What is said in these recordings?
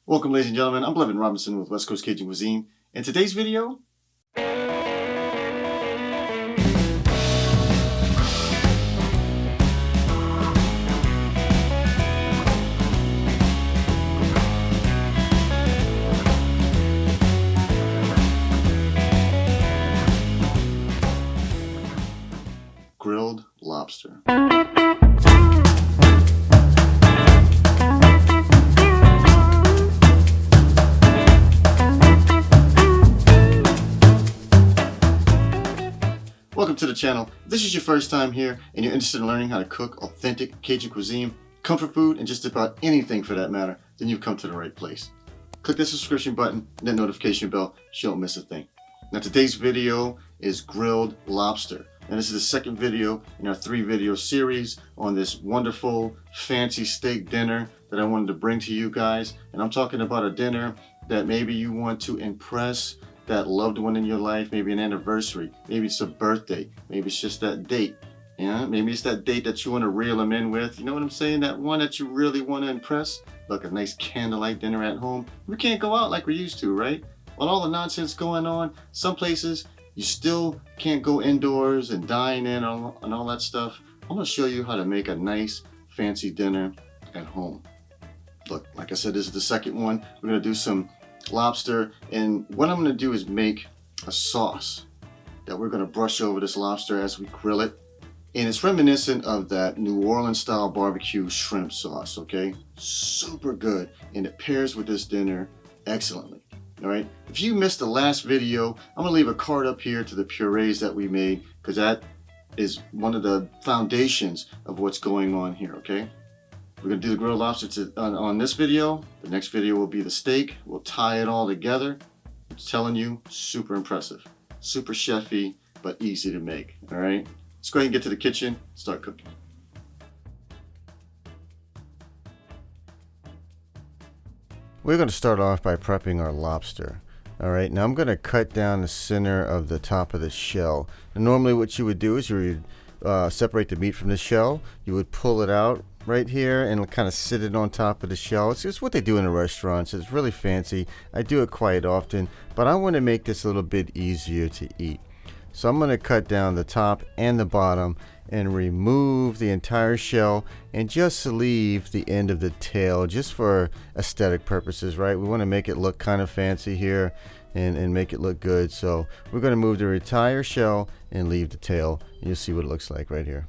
Welcome, ladies and gentlemen. I'm Blevin Robinson with West Coast Cajun Cuisine. In today's video, grilled lobster. Welcome to the channel. If this is your first time here and you're interested in learning how to cook authentic Cajun cuisine, comfort food, and just about anything for that matter, then you've come to the right place. Click the subscription button and that notification bell so you don't miss a thing. Now today's video is grilled lobster. And this is the second video in our 3-video series on this wonderful fancy steak dinner that I wanted to bring to you guys. And I'm talking about a dinner that maybe you want to impress that loved one in your life, maybe an anniversary, maybe it's a birthday, maybe it's just that date. Yeah, maybe it's that date that you want to reel them in with. You know what I'm saying? That one that you really want to impress. Look, a nice candlelight dinner at home. We can't go out like we used to, right? With all the nonsense going on, some places you still can't go indoors and dine in and all that stuff. I'm going to show you how to make a nice fancy dinner at home. Look, like I said, this is the second one. We're going to do some lobster, and what I'm going to do is make a sauce that we're going to brush over this lobster as we grill it, and it's reminiscent of that New Orleans style barbecue shrimp sauce. Okay, super good, and it pairs with this dinner excellently. All right, if you missed the last video, I'm going to leave a card up here to the purees that we made, because that is one of the foundations of what's going on here. Okay, we're going to do the grilled lobster on this video. The next video will be the steak. We'll tie it all together. I'm telling you, super impressive. Super chefy, but easy to make. All right? Let's go ahead and get to the kitchen, start cooking. We're going to start off by prepping our lobster. All right, now I'm going to cut down the center of the top of the shell. And normally what you would do is you would separate the meat from the shell. You would pull it out right here and kind of sit it on top of the shell. It's just what they do in the restaurants. It's really fancy. I do it quite often, but I want to make this a little bit easier to eat. So I'm going to cut down the top and the bottom and remove the entire shell and just leave the end of the tail just for aesthetic purposes, right? We want to make it look kind of fancy here and make it look good. So we're going to move the entire shell and leave the tail. You'll see what it looks like right here.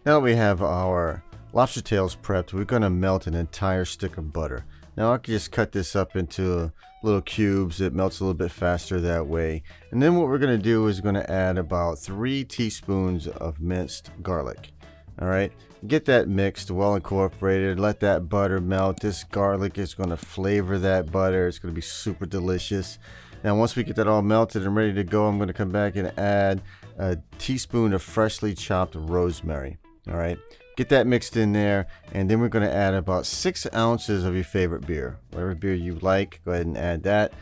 Now we have our lobster tails prepped, we're going to melt an entire stick of butter. Now I can just cut this up into little cubes. It melts a little bit faster that way. And then what we're going to do is going to add about 3 teaspoons of minced garlic. All right, get that mixed, well incorporated. Let that butter melt. This garlic is going to flavor that butter. It's going to be super delicious. Now once we get that all melted and ready to go, I'm going to come back and add a teaspoon of freshly chopped rosemary. All right, get that mixed in there, and then we're going to add about 6 ounces of your favorite beer. Whatever beer you like, go ahead and add that.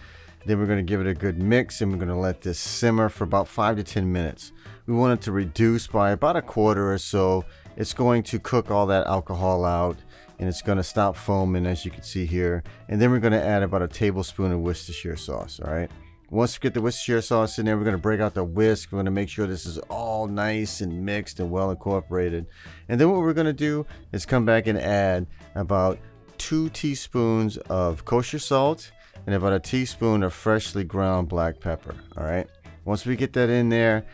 Then we're going to give it a good mix, and we're going to let this simmer for about 5 to 10 minutes. We want it to reduce by about a quarter or so. It's going to cook all that alcohol out, and it's going to stop foaming, as you can see here. And then we're going to add about a tablespoon of Worcestershire sauce. All right. Once we get the Worcestershire sauce in there, we're going to break out the whisk. We're going to make sure this is all nice and mixed and well incorporated. And then what we're going to do is come back and add about 2 teaspoons of kosher salt and about a teaspoon of freshly ground black pepper. All right. Once we get that in there,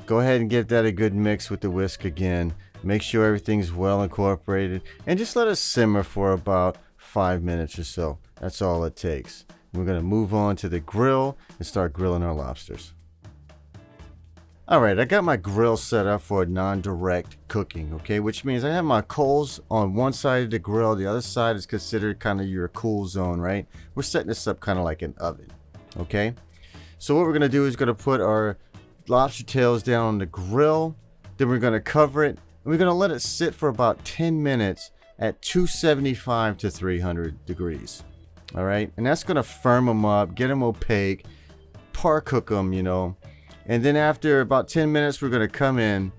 go ahead and get that a good mix with the whisk again. Make sure everything's well incorporated and just let it simmer for about 5 minutes or so. That's all it takes. We're going to move on to the grill and start grilling our lobsters. Alright, I got my grill set up for non-direct cooking, okay? Which means I have my coals on one side of the grill. The other side is considered kind of your cool zone, right? We're setting this up kind of like an oven, okay? So what we're going to do is going to put our lobster tails down on the grill. Then we're going to cover it. And we're going to let it sit for about 10 minutes at 275 to 300 degrees. All right, and that's gonna firm them up, get them opaque, par cook them, you know. And then after about 10 minutes, we're gonna come in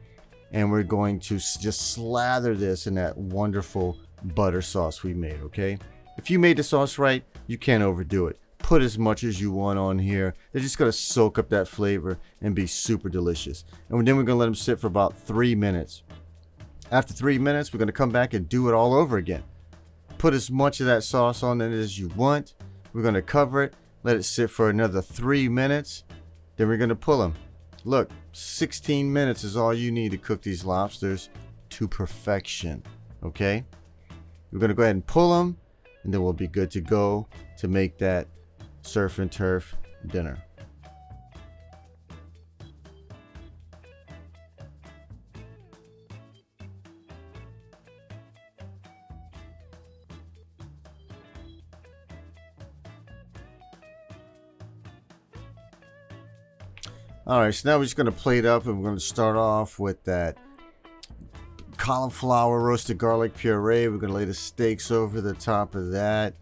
and we're going to just slather this in that wonderful butter sauce we made, okay? If you made the sauce right, you can't overdo it. Put as much as you want on here. They're just gonna soak up that flavor and be super delicious. And then we're gonna let them sit for about 3 minutes. After 3 minutes, we're gonna come back and do it all over again. Put as much of that sauce on it as you want. We're gonna cover it, let it sit for another 3 minutes. Then we're gonna pull them. Look, 16 minutes is all you need to cook these lobsters to perfection, okay? We're gonna go ahead and pull them, and then we'll be good to go to make that surf and turf dinner. Alright, so now we're just going to plate up, and we're going to start off with that cauliflower roasted garlic puree. We're going to lay the steaks over the top of that.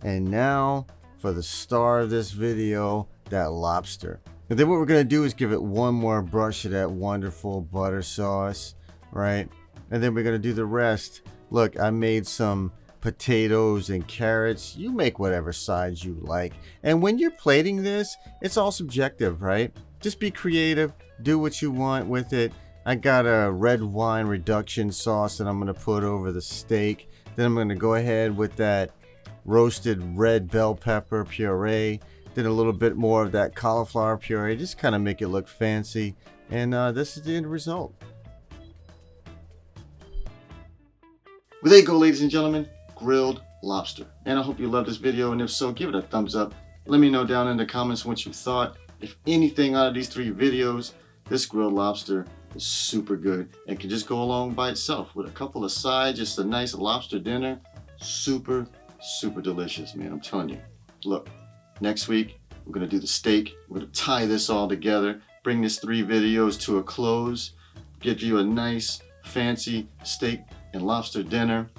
And now for the star of this video, that lobster. And then what we're going to do is give it one more brush of that wonderful butter sauce, right? And then we're going to do the rest. Look, I made some potatoes and carrots. You make whatever sides you like. And when you're plating this, it's all subjective, right? Just be creative, do what you want with it. I got a red wine reduction sauce that I'm going to put over the steak. Then I'm going to go ahead with that roasted red bell pepper puree. Then a little bit more of that cauliflower puree. Just kind of make it look fancy. And this is the end result. Well, there you go, ladies and gentlemen. Grilled lobster. And I hope you loved this video. And if so, give it a thumbs up. Let me know down in the comments what you thought. If anything out of these 3 videos, this grilled lobster is super good and can just go along by itself with a couple of sides, just a nice lobster dinner. Super, super delicious, man. I'm telling you. Look, next week, we're going to do the steak. We're going to tie this all together, bring this 3 videos to a close, give you a nice, fancy steak and lobster dinner.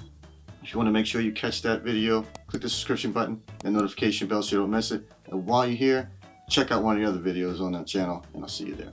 If you want to make sure you catch that video, click the subscription button and notification bell so you don't miss it. And while you're here, check out one of the other videos on that channel, and I'll see you there.